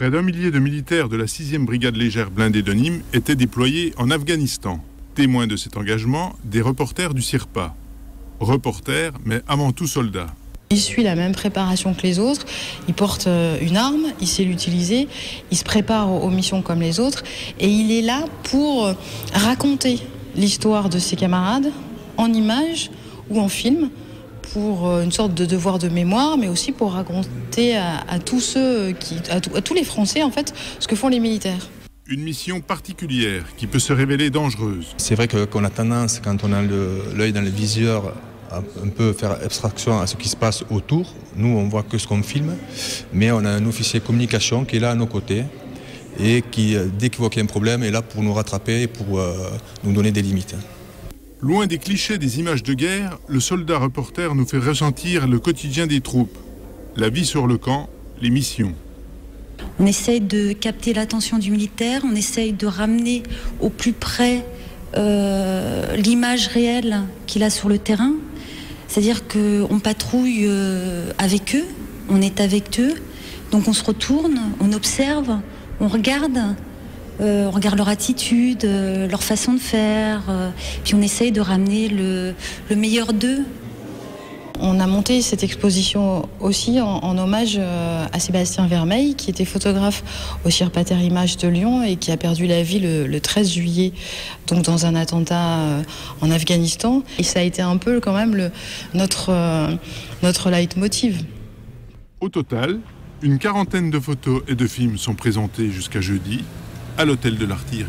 Près d'1 millier de militaires de la 6e brigade légère blindée de Nîmes étaient déployés en Afghanistan. Témoins de cet engagement, des reporters du CIRPA. Reporters, mais avant tout soldats. Il suit la même préparation que les autres, il porte une arme, il sait l'utiliser, il se prépare aux missions comme les autres et il est là pour raconter l'histoire de ses camarades en images ou en film, pour une sorte de devoir de mémoire, mais aussi pour raconter à tous les Français en fait ce que font les militaires. Une mission particulière qui peut se révéler dangereuse. C'est vrai qu'on a tendance, quand on a l'œil dans le viseur, à un peu faire abstraction à ce qui se passe autour. Nous, on voit que ce qu'on filme, mais on a un officier communication qui est là à nos côtés et qui, dès qu'il voit qu'il y a un problème, est là pour nous rattraper et pour nous donner des limites. Loin des clichés des images de guerre, le soldat reporter nous fait ressentir le quotidien des troupes, la vie sur le camp, les missions. On essaye de capter l'attention du militaire, on essaye de ramener au plus près l'image réelle qu'il a sur le terrain. C'est-à-dire qu'on patrouille avec eux, on est avec eux, donc on se retourne, on observe, on regarde leur attitude, leur façon de faire, puis on essaye de ramener le meilleur d'eux. On a monté cette exposition aussi en hommage à Sébastien Vermeil, qui était photographe au CIRPA Terre Images de Lyon et qui a perdu la vie le 13 juillet, donc dans un attentat en Afghanistan. Et ça a été un peu quand même notre leitmotiv. Au total, une quarantaine de photos et de films sont présentés jusqu'à jeudi à l'hôtel de l'Artillerie.